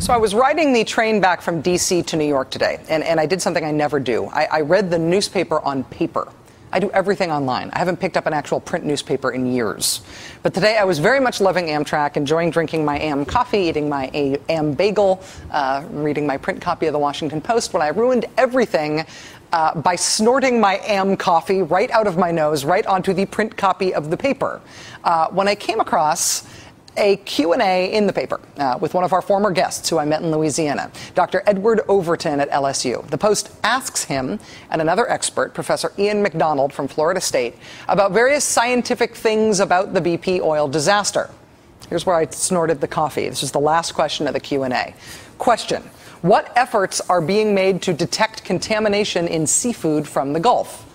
So I was riding the train back from D.C. to New York today, and I did something I never do. I read the newspaper on paper. I do everything online. I haven't picked up an actual print newspaper in years. But today I was very much loving Amtrak, enjoying drinking my AM coffee, eating my AM bagel, reading my print copy of the Washington Post, when I ruined everything by snorting my AM coffee right out of my nose, right onto the print copy of the paper. When I came across a Q&A in the paper with one of our former guests who I met in Louisiana, Dr. Edward Overton at LSU. The Post asks him and another expert, Professor Ian McDonald from Florida State, about various scientific things about the BP oil disaster. Here's where I snorted the coffee. This is the last question of the Q&A. Question: what efforts are being made to detect contamination in seafood from the Gulf?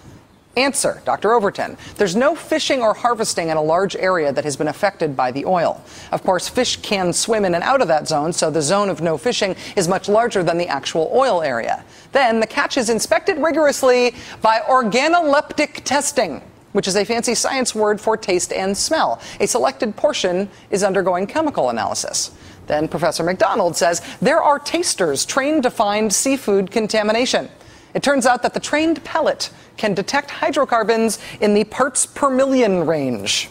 Answer, Dr. Overton: there's no fishing or harvesting in a large area that has been affected by the oil. Of course, fish can swim in and out of that zone, so the zone of no fishing is much larger than the actual oil area. Then the catch is inspected rigorously by organoleptic testing, which is a fancy science word for taste and smell. A selected portion is undergoing chemical analysis. Then Professor McDonald says there are tasters trained to find seafood contamination. It turns out that the trained palate can detect hydrocarbons in the parts per million range.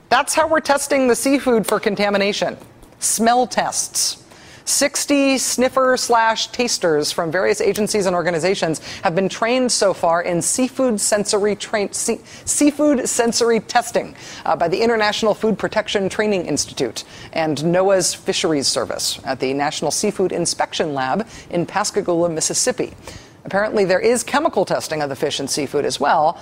That's how we're testing the seafood for contamination. Smell tests. 60 sniffer/tasters from various agencies and organizations have been trained so far in seafood sensory testing by the International Food Protection Training Institute and NOAA's Fisheries Service at the National Seafood Inspection Lab in Pascagoula, Mississippi. Apparently, there is chemical testing of the fish and seafood as well,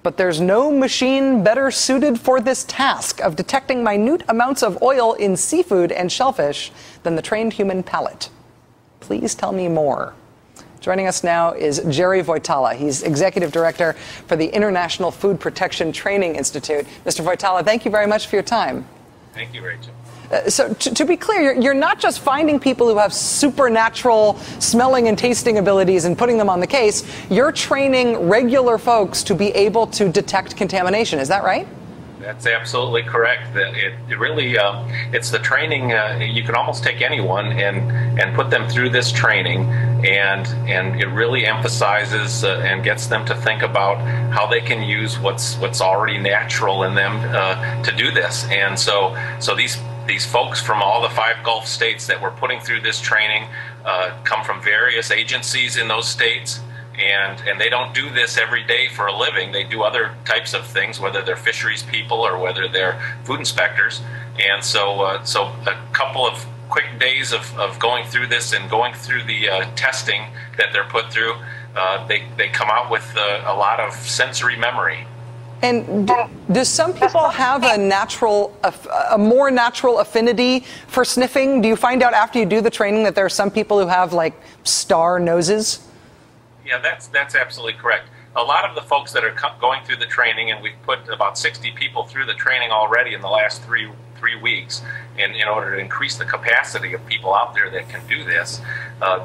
but there's no machine better suited for this task of detecting minute amounts of oil in seafood and shellfish than the trained human palate. Please tell me more. Joining us now is Jerry Voitala. He's Executive Director for the International Food Protection Training Institute. Mr. Voitala, thank you very much for your time. Thank you, Rachel. So to be clear, you're not just finding people who have supernatural smelling and tasting abilities and putting them on the case. You're training regular folks to be able to detect contamination. Is that right? That's absolutely correct. It really, it's the training. You can almost take anyone and put them through this training, and it really emphasizes and gets them to think about how they can use what's already natural in them to do this. And so these folks from all the 5 Gulf states that we're putting through this training come from various agencies in those states, and they don't do this every day for a living. They do other types of things, whether they're fisheries people or whether they're food inspectors. And so a couple of quick days of going through this and going through the testing that they're put through, they come out with a lot of sensory memory. And do some people have a more natural affinity for sniffing? Do you find out after you do the training that there are some people who have like star noses? Yeah, that's absolutely correct. A lot of the folks that are going through the training, and we've put about 60 people through the training already in the last three weeks, in order to increase the capacity of people out there that can do this,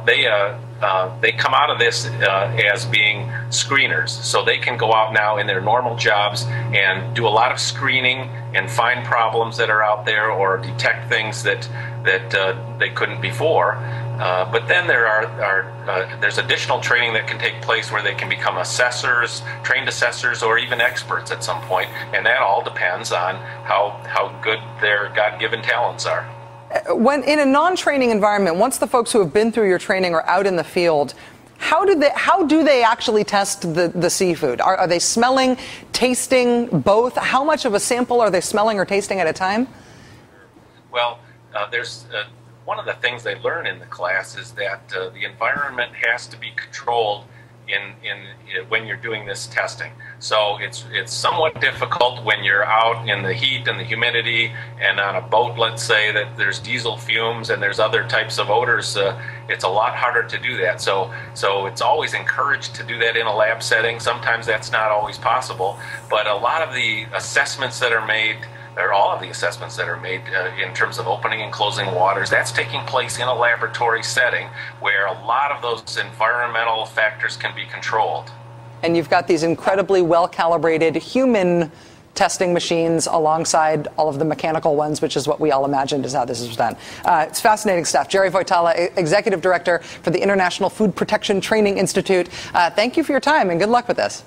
they come out of this as being screeners. So they can go out now in their normal jobs and do a lot of screening and find problems that are out there or detect things that they couldn't before. But then there's additional training that can take place where they can become assessors, trained assessors, or even experts at some point, and that all depends on how good their God-given talents are. When in a non-training environment, once the folks who have been through your training are out in the field, how do they actually test the seafood? Are they smelling, tasting, both? How much of a sample are they smelling or tasting at a time? Well, there's one of the things they learn in the class is that the environment has to be controlled when you're doing this testing. So it's somewhat difficult when you're out in the heat and the humidity and on a boat, let's say, that there's diesel fumes and there's other types of odors. It's a lot harder to do that. So it's always encouraged to do that in a lab setting. Sometimes that's not always possible, but a lot of the assessments that are made, or all of the assessments that are made in terms of opening and closing waters, that's taking place in a laboratory setting where a lot of those environmental factors can be controlled. And you've got these incredibly well-calibrated human testing machines alongside all of the mechanical ones, which is what we all imagined is how this is done. It's fascinating stuff. Jerry Voitala, Executive Director for the International Food Protection Training Institute. Thank you for your time and good luck with this.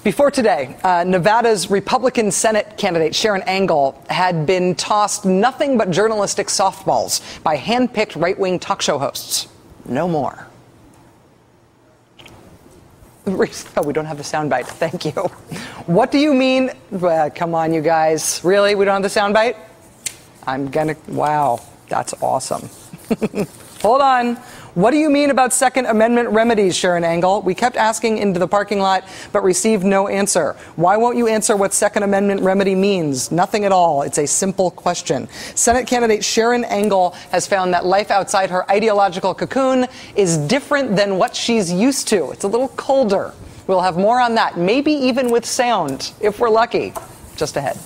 Before today, Nevada's Republican Senate candidate Sharon Angle had been tossed nothing but journalistic softballs by hand-picked right-wing talk show hosts. No more. Oh, we don't have the soundbite. Thank you. What do you mean? Come on, you guys. Really? We don't have the soundbite? Wow, that's awesome. Hold on. What do you mean about Second Amendment remedies, Sharon Angle? We kept asking into the parking lot, but received no answer. Why won't you answer what Second Amendment remedy means? Nothing at all. It's a simple question. Senate candidate Sharon Angle has found that life outside her ideological cocoon is different than what she's used to. It's a little colder. We'll have more on that, maybe even with sound, if we're lucky. Just ahead.